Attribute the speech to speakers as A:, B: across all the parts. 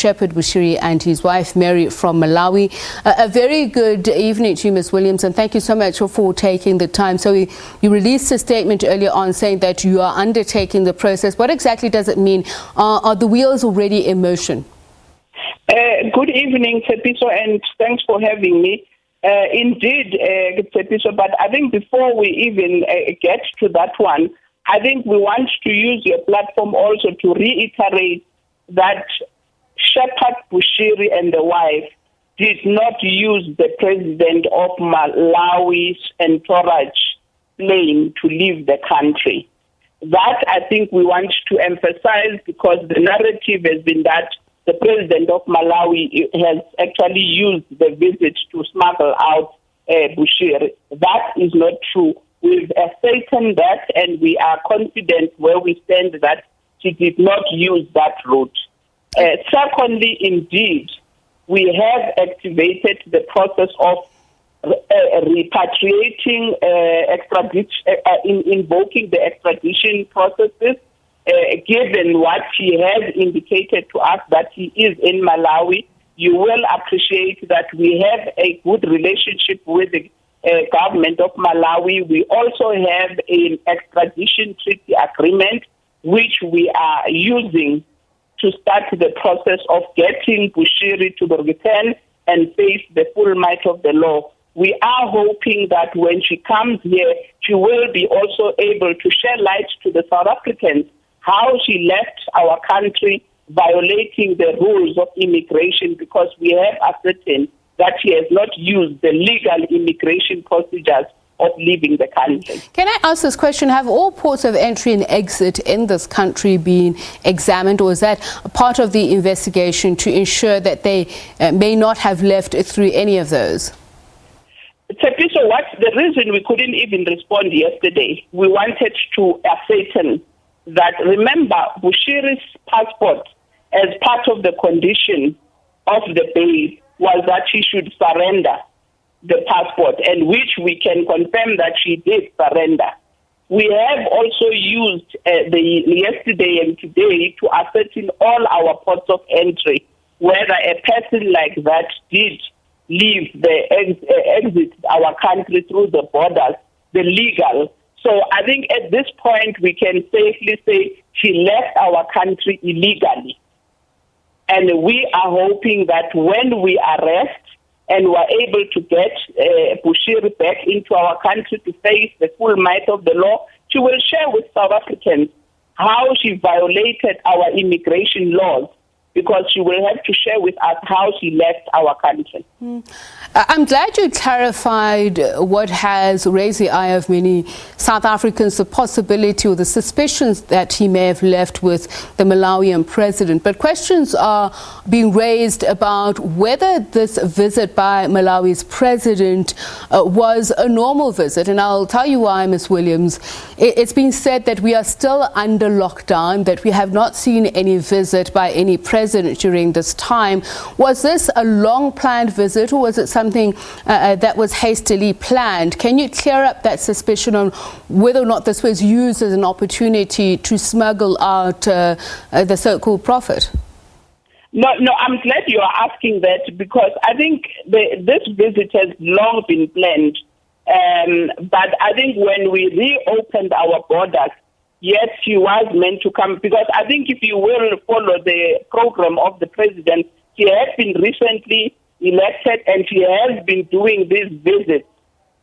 A: Shepherd Bushiri and his wife Mary from Malawi. A very good evening to you, Ms. Williams, and thank you so much for taking the time. So you released a statement earlier on saying that you are undertaking the process. What exactly does it mean? Are the wheels already in motion?
B: Good evening, Tsepiso, and thanks for having me. Indeed, Tsepiso, but I think before we even get to that one, I think we want to use your platform also to reiterate that Shepherd Bushiri and the wife did not use the president of Malawi's entourage plane to leave the country. That I think we want to emphasize, because the narrative has been that the president of Malawi has actually used the visit to smuggle out Bushiri. That is not true. We've ascertained that, and we are confident where we stand that she did not use that route. Secondly, indeed, we have activated the process of repatriating invoking the extradition processes, given what he has indicated to us that he is in Malawi. You will appreciate that we have a good relationship with the government of Malawi. We also have an extradition treaty agreement, which we are using to start the process of getting Bushiri to return and face the full might of the law. We are hoping that when she comes here, she will be also able to shed light to the South Africans how she left our country violating the rules of immigration, because we have ascertained that she has not used the legal immigration procedures of leaving the country.
A: Can I ask this question? Have all ports of entry and exit in this country been examined, or is that a part of the investigation to ensure that they may not have left through any of those?
B: Tsepiso, the reason we couldn't even respond yesterday, we wanted to ascertain that, remember, Bushiri's passport, as part of the condition of the bail, was that she should surrender the passport, and which we can confirm that she did surrender. We have also used yesterday and today to ascertain all our ports of entry, whether a person like that did leave exit our country through the borders, the legal. So I think at this point we can safely say she left our country illegally. And we are hoping that when we arrest and we are able to get Bushiri back into our country to face the full might of the law, she will share with South Africans how she violated our immigration laws, because she will have to share with us how she left our country.
A: I'm glad you clarified what has raised the eye of many South Africans, the possibility or the suspicions that he may have left with the Malawian president. But questions are being raised about whether this visit by Malawi's president was a normal visit. And I'll tell you why, Ms. Williams. It's been said that we are still under lockdown, that we have not seen any visit by any president during this time. Was this a long-planned visit, or was it something that was hastily planned? Can you clear up that suspicion on whether or not this was used as an opportunity to smuggle out the so-called prophet?
B: No, I'm glad you are asking that, because I think this visit has long been planned. But I think when we reopened our borders, yes, she was meant to come, because I think if you will follow the program of the president, she has been recently elected and she has been doing these visits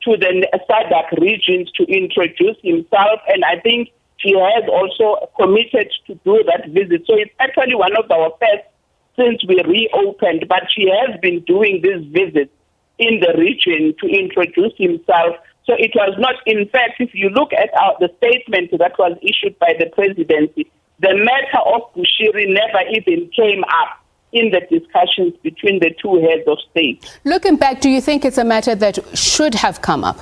B: to the SADC regions to introduce himself, and I think she has also committed to do that visit. So it's actually one of our first since we reopened, but she has been doing these visits in the region to introduce himself. So it was not, in fact, if you look at the statement that was issued by the presidency, the matter of Bushiri never even came up in the discussions between the two heads of state.
A: Looking back, do you think it's a matter that should have come up?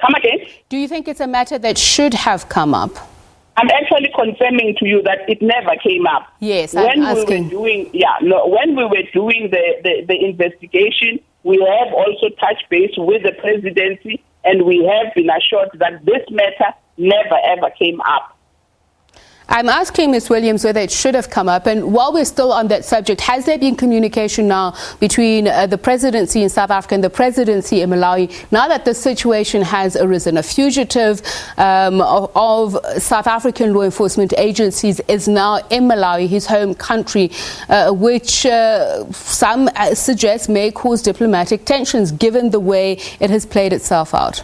B: Come again?
A: Do you think it's a matter that should have come up?
B: I'm actually confirming to you that it never came up.
A: Yes,
B: when
A: I'm asking.
B: When we were doing the investigation, we have also touched base with the presidency, and we have been assured that this matter never ever came up.
A: I'm asking Ms. Williams whether it should have come up. And while we're still on that subject, has there been communication now between the presidency in South Africa and the presidency in Malawi, now that the situation has arisen? A fugitive of South African law enforcement agencies is now in Malawi, his home country, which some suggest may cause diplomatic tensions given the way it has played itself out.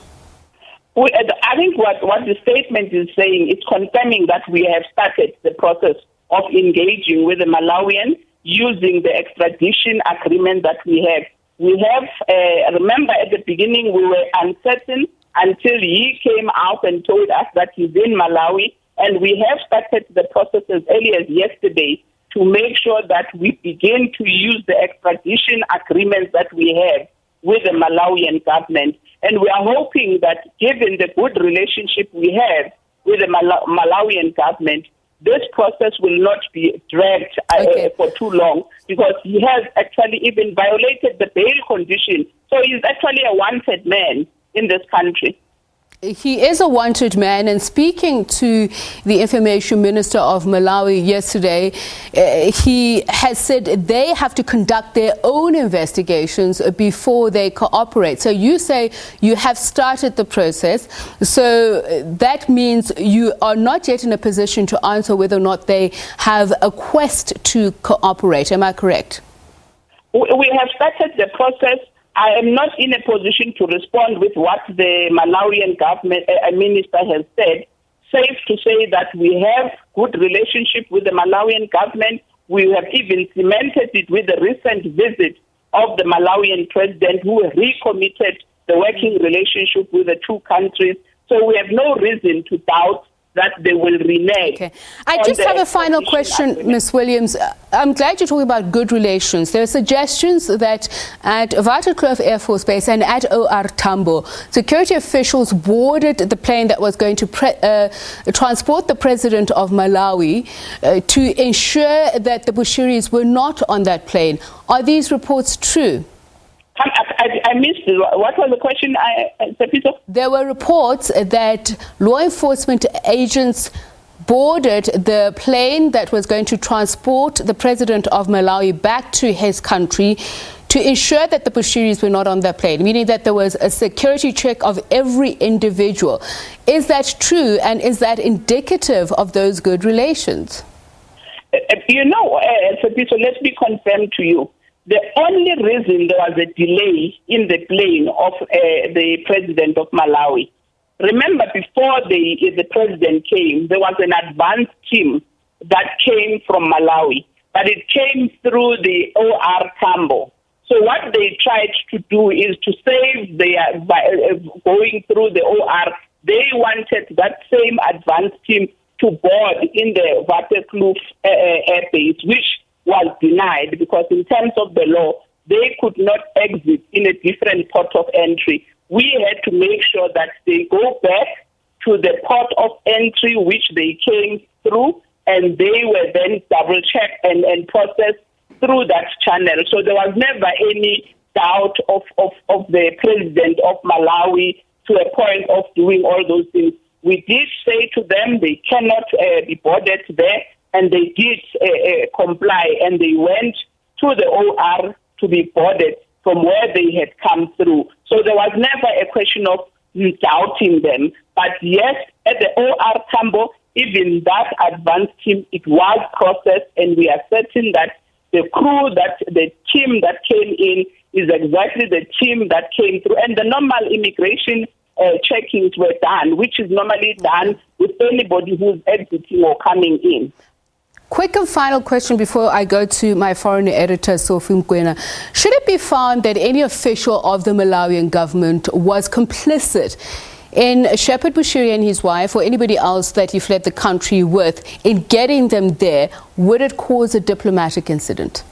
B: I think what the statement is saying is confirming that we have started the process of engaging with the Malawian using the extradition agreement that we have. We have, remember at the beginning we were uncertain until he came out and told us that he's in Malawi, and we have started the process as early as yesterday to make sure that we begin to use the extradition agreements that we have with the Malawian government. And we are hoping that given the good relationship we have with the Malawian government, this process will not be dragged for too long, because he has actually even violated the bail condition. So he's actually a wanted man in this country.
A: He is a wanted man, and speaking to the Information Minister of Malawi yesterday, he has said they have to conduct their own investigations before they cooperate. So you say you have started the process, so that means you are not yet in a position to answer whether or not they have a quest to cooperate. Am I correct?
B: We have started the process. I am not in a position to respond with what the Malawian government minister has said. Safe to say that we have good relationship with the Malawian government. We have even cemented it with the recent visit of the Malawian president, who recommitted the working relationship with the two countries. So we have no reason to doubt that they will renege.
A: Okay. I just have a final question, Ms. Williams. I'm glad you're talking about good relations. There are suggestions that at Waterkloof Air Force Base and at OR Tambo, security officials boarded the plane that was going to transport the president of Malawi to ensure that the Bushiris were not on that plane. Are these reports true?
B: I missed it. What was the question, Peter?
A: There were reports that law enforcement agents boarded the plane that was going to transport the president of Malawi back to his country to ensure that the Bushiris were not on that plane, meaning that there was a security check of every individual. Is that true, and is that indicative of those good relations?
B: Peter, let me confirm to you. The only reason there was a delay in the plane of the president of Malawi, remember before the president came, there was an advanced team that came from Malawi, but it came through the OR Tambo. So what they tried to do is to save by going through the OR. They wanted that same advanced team to board in the Waterkloof Air Base, which was denied because in terms of the law, they could not exit in a different port of entry. We had to make sure that they go back to the port of entry which they came through, and they were then double-checked and processed through that channel. So there was never any doubt of the president of Malawi to a point of doing all those things. We did say to them they cannot be boarded there, and they did comply, and they went to the OR to be boarded from where they had come through. So there was never a question of doubting them. But yes, at the OR Tambo, even that advanced team, it was processed, and we are certain that the team that came in is exactly the team that came through. And the normal immigration checkings were done, which is normally done with anybody who's exiting or coming in.
A: Quick and final question before I go to my foreign editor, Sophie Mokoena. Should it be found that any official of the Malawian government was complicit in Shepherd Bushiri and his wife, or anybody else that he fled the country with, in getting them there, would it cause a diplomatic incident?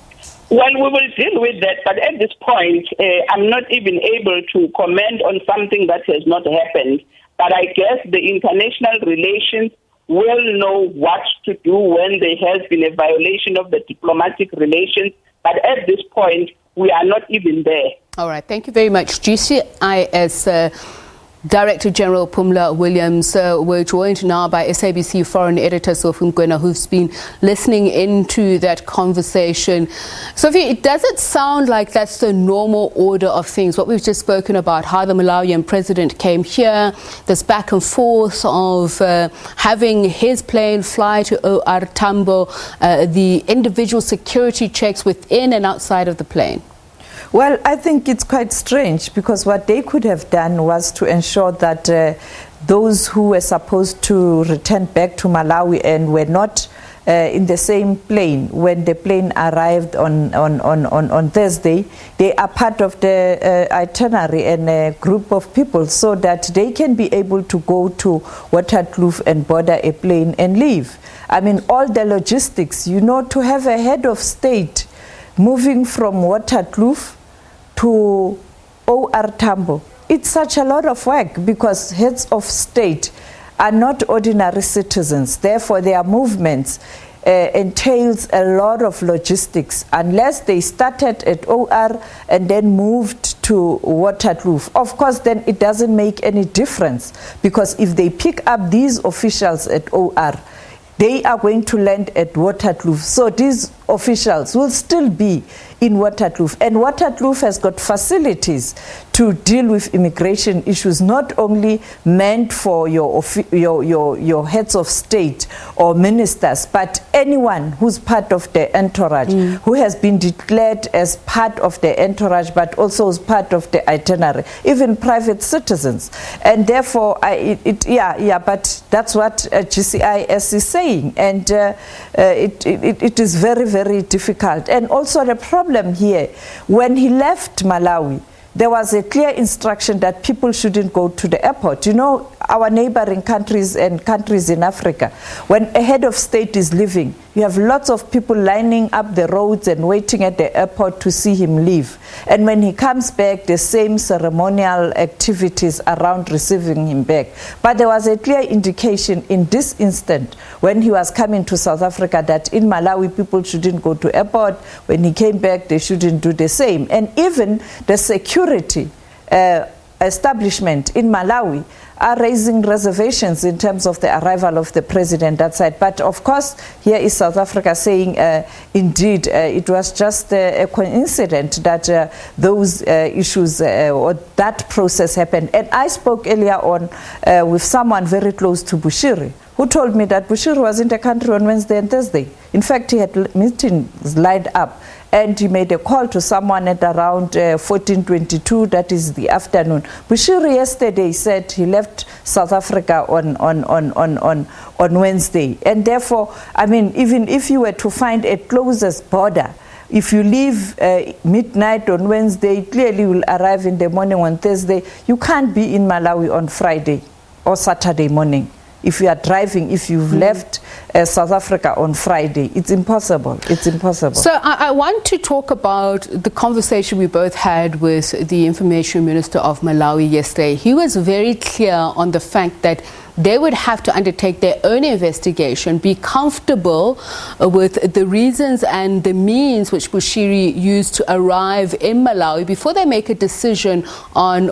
B: Well, we will deal with that, but at this point, I'm not even able to comment on something that has not happened. But I guess the international relations will know what to do when there has been a violation of the diplomatic relations. But at this point, we are not even there.
A: All right. Thank you very much. GCIS Director General Phumla Williams. We're joined now by SABC foreign editor Sophie Mokoena, who's been listening into that conversation. Sophie, does it sound like that's the normal order of things? What we've just spoken about, how the Malawian president came here, this back and forth of having his plane fly to OR Tambo, the individual security checks within and outside of the plane.
C: Well, I think it's quite strange because what they could have done was to ensure that those who were supposed to return back to Malawi and were not in the same plane when the plane arrived on Thursday, they are part of the itinerary and a group of people so that they can be able to go to Waterkloof and board a plane and leave. I mean, all the logistics, you know, to have a head of state moving from Waterkloof to OR Tambo. It's such a lot of work because heads of state are not ordinary citizens. Therefore, their movements entails a lot of logistics unless they started at OR and then moved to Waterkloof. Of course, then it doesn't make any difference because if they pick up these officials at OR, they are going to land at Waterkloof. So these officials will still be in Waterkloof. And Waterkloof has got facilities to deal with immigration issues, not only meant for your heads of state or ministers, but anyone who's part of the entourage, who has been declared as part of the entourage, but also as part of the itinerary, even private citizens. And therefore, but that's what GCIS is saying. And it is very, very difficult. And also the problem here, when he left Malawi, there was a clear instruction that people shouldn't go to the airport. You know, our neighboring countries and countries in Africa, when a head of state is leaving, you have lots of people lining up the roads and waiting at the airport to see him leave. And when he comes back, the same ceremonial activities around receiving him back. But there was a clear indication in this instant when he was coming to South Africa that in Malawi people shouldn't go to airport. When he came back, they shouldn't do the same. And even the security establishment in Malawi are raising reservations in terms of the arrival of the president that side. But of course, here is South Africa saying, indeed, it was just a coincidence that those issues or that process happened. And I spoke earlier on with someone very close to Bushiri, who told me that Bushiri was in the country on Wednesday and Thursday. In fact, he had meetings lined up. And he made a call to someone at around 14:22, that is the afternoon. Bushiri yesterday said he left South Africa on Wednesday. And therefore, I mean, even if you were to find a closest border, if you leave midnight on Wednesday, clearly you will arrive in the morning on Thursday. You can't be in Malawi on Friday or Saturday morning. If you are driving, if you've left South Africa on Friday, it's impossible. It's impossible.
A: So I want to talk about the conversation we both had with the Information Minister of Malawi yesterday. He was very clear on the fact that they would have to undertake their own investigation, be comfortable with the reasons and the means which Bushiri used to arrive in Malawi before they make a decision on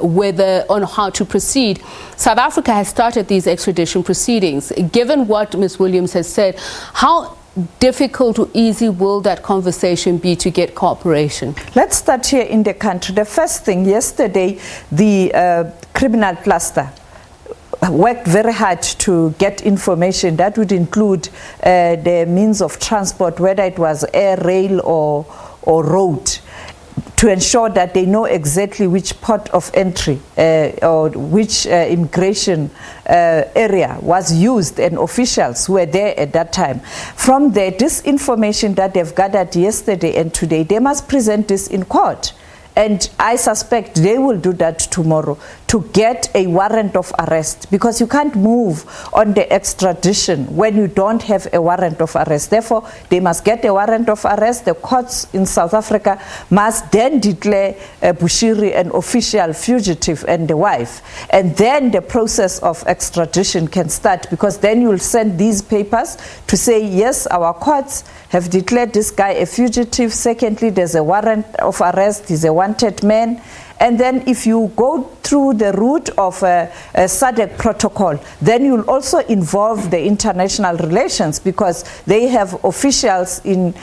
A: how to proceed. South Africa has started these extradition proceedings. Given what Ms. Williams has said, how difficult or easy will that conversation be to get cooperation?
C: Let's start here in the country. The first thing, yesterday, the criminal cluster worked very hard to get information that would include the means of transport, whether it was air, rail or road, to ensure that they know exactly which port of entry or which immigration area was used and officials who were there at that time. From there, this information that they've gathered yesterday and today, they must present this in court. And I suspect they will do that tomorrow to get a warrant of arrest, because you can't move on the extradition when you don't have a warrant of arrest. Therefore, they must get a warrant of arrest. The courts in South Africa must then declare Bushiri an official fugitive and the wife. And then the process of extradition can start, because then you'll send these papers to say, yes, our courts have declared this guy a fugitive. Secondly, there's a warrant of arrest. He's a wanted man. And then if you go through the route of a SADC protocol, then you'll also involve the international relations, because they have officials in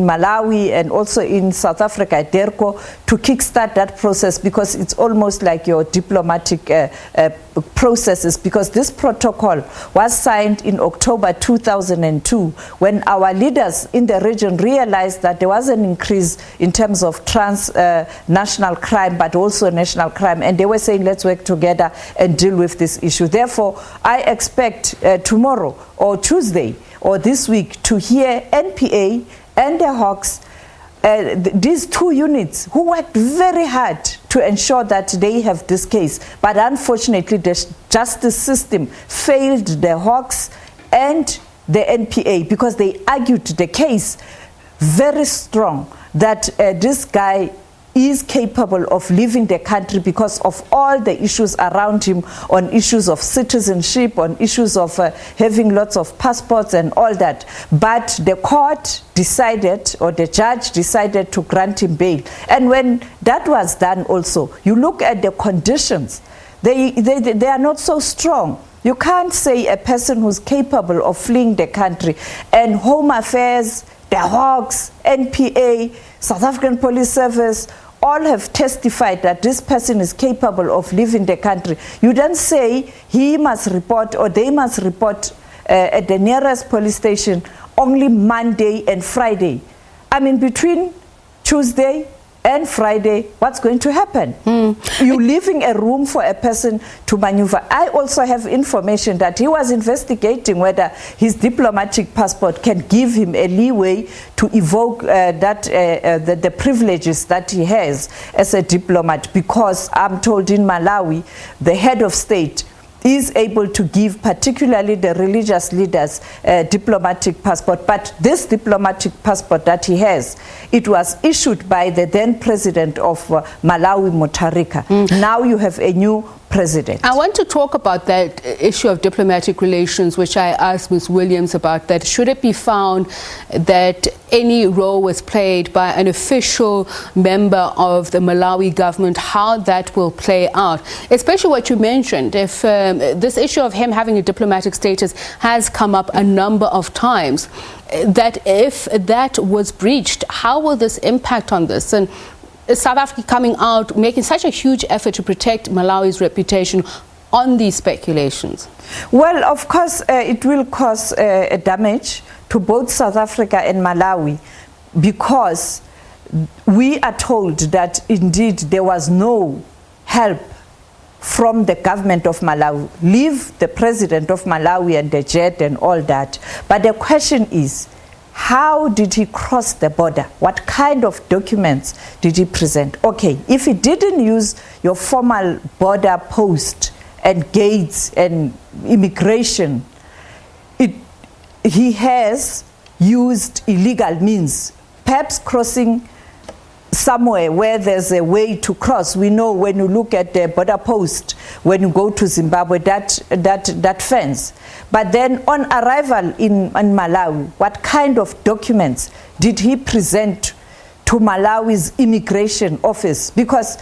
C: Malawi and also in South Africa, DERCO, to kickstart that process, because it's almost like your diplomatic processes, because this protocol was signed in October 2002 when our leaders in the region realized that there was an increase in terms of transnational crime, but also national crime, and they were saying, let's work together and deal with this issue. Therefore, I expect tomorrow or Tuesday or this week to hear NPA and the Hawks, these two units who worked very hard to ensure that they have this case. But unfortunately, the justice system failed the Hawks and the NPA, because they argued the case very strong that this guy is capable of leaving the country because of all the issues around him, on issues of citizenship, on issues of having lots of passports and all that. But the court decided, or the judge decided, to grant him bail. And when that was done also, you look at the conditions, they are not so strong. You can't say a person who's capable of fleeing the country, and Home Affairs, the Hawks, NPA, South African Police Service, all have testified that this person is capable of leaving the country. You don't say he must report or they must report at the nearest police station only Monday and Friday. I mean, between Tuesday and Friday, what's going to happen? You're leaving a room for a person to maneuver. I also have information that he was investigating whether his diplomatic passport can give him a leeway to evoke the privileges that he has as a diplomat, because I'm told in Malawi, the head of state is able to give particularly the religious leaders diplomatic passport. But this diplomatic passport that he has, it was issued by the then president of Malawi, Mutharika. Now you have a new president.
A: I want to talk about that issue of diplomatic relations, which I asked Ms. Williams about, that should it be found that any role was played by an official member of the Malawi government, how that will play out, especially what you mentioned, if this issue of him having a diplomatic status has come up a number of times, that if that was breached, how will this impact on this? And South Africa coming out, making such a huge effort to protect Malawi's reputation on these speculations?
C: Well, of course, it will cause a damage to both South Africa and Malawi, because we are told that indeed there was no help from the government of Malawi. Leave the president of Malawi and the jet and all that. But the question is, how did he cross the border? What kind of documents did he present? Okay, if he didn't use your formal border post and gates and immigration, he has used illegal means, perhaps crossing somewhere where there's a way to cross. We know when you look at the border post, when you go to Zimbabwe, that fence. But then on arrival in Malawi, what kind of documents did he present to Malawi's immigration office? Because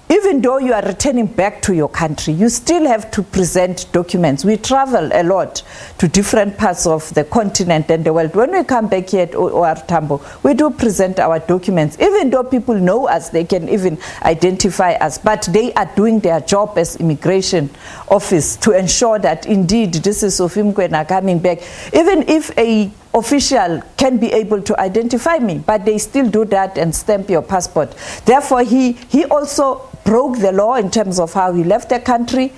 C: even though you are returning back to your country, you still have to present documents. We travel a lot to different parts of the continent and the world. When we come back here at OR Tambo, we do present our documents. Even though people know us, they can even identify us, but they are doing their job as immigration office to ensure that indeed this is Sophie Mokoena coming back. Even if a official can be able to identify me, but they still do that and stamp your passport. Therefore, he also broke the law in terms of how he left the country,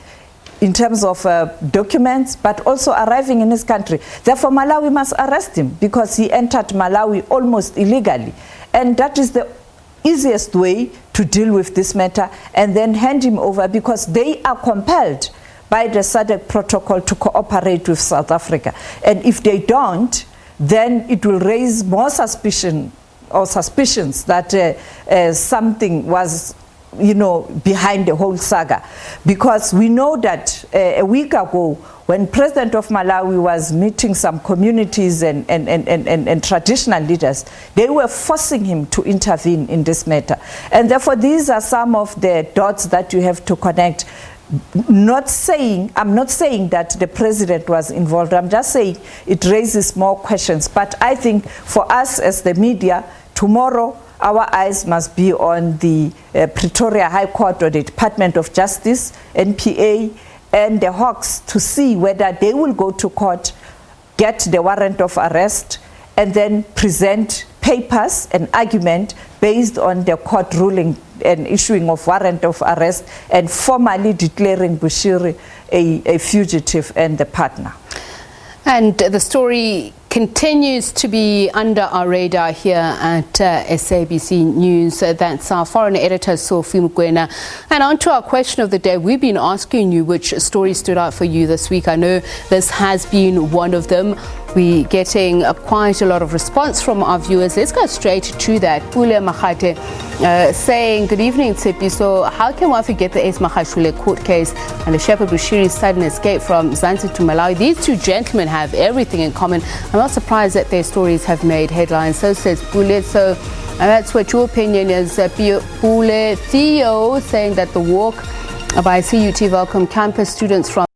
C: in terms of documents, but also arriving in his country. Therefore, Malawi must arrest him because he entered Malawi almost illegally. And that is the easiest way to deal with this matter, and then hand him over, because they are compelled by the SADC protocol to cooperate with South Africa. And if they don't, then it will raise more suspicion or suspicions that something was behind the whole saga, because we know that a week ago, when President of Malawi was meeting some communities and traditional leaders, they were forcing him to intervene in this matter. And therefore, these are some of the dots that you have to connect. I'm not saying that the president was involved. I'm just saying it raises more questions. But I think for us as the media, tomorrow, our eyes must be on the Pretoria High Court or the Department of Justice, NPA, and the Hawks to see whether they will go to court, get the warrant of arrest, and then present papers and argument based on the court ruling and issuing of warrant of arrest and formally declaring Bushiri a fugitive and the partner.
A: And the story continues to be under our radar here at SABC News. That's our foreign editor, Sophie Mokoena. And on to our question of the day. We've been asking you which story stood out for you this week. I know this has been one of them. We're getting quite a lot of response from our viewers. Let's go straight to that. Phumla Williams saying, good evening, Tsipi. So how can one forget the Ace Mahashule court case and the Shepherd Bushiri sudden escape from Zanzibar to Malawi? These two gentlemen have everything in common. I'm not surprised that their stories have made headlines. So says Phumla. So that's what your opinion is. Phumla Theo saying that the walk by CUT welcome campus students from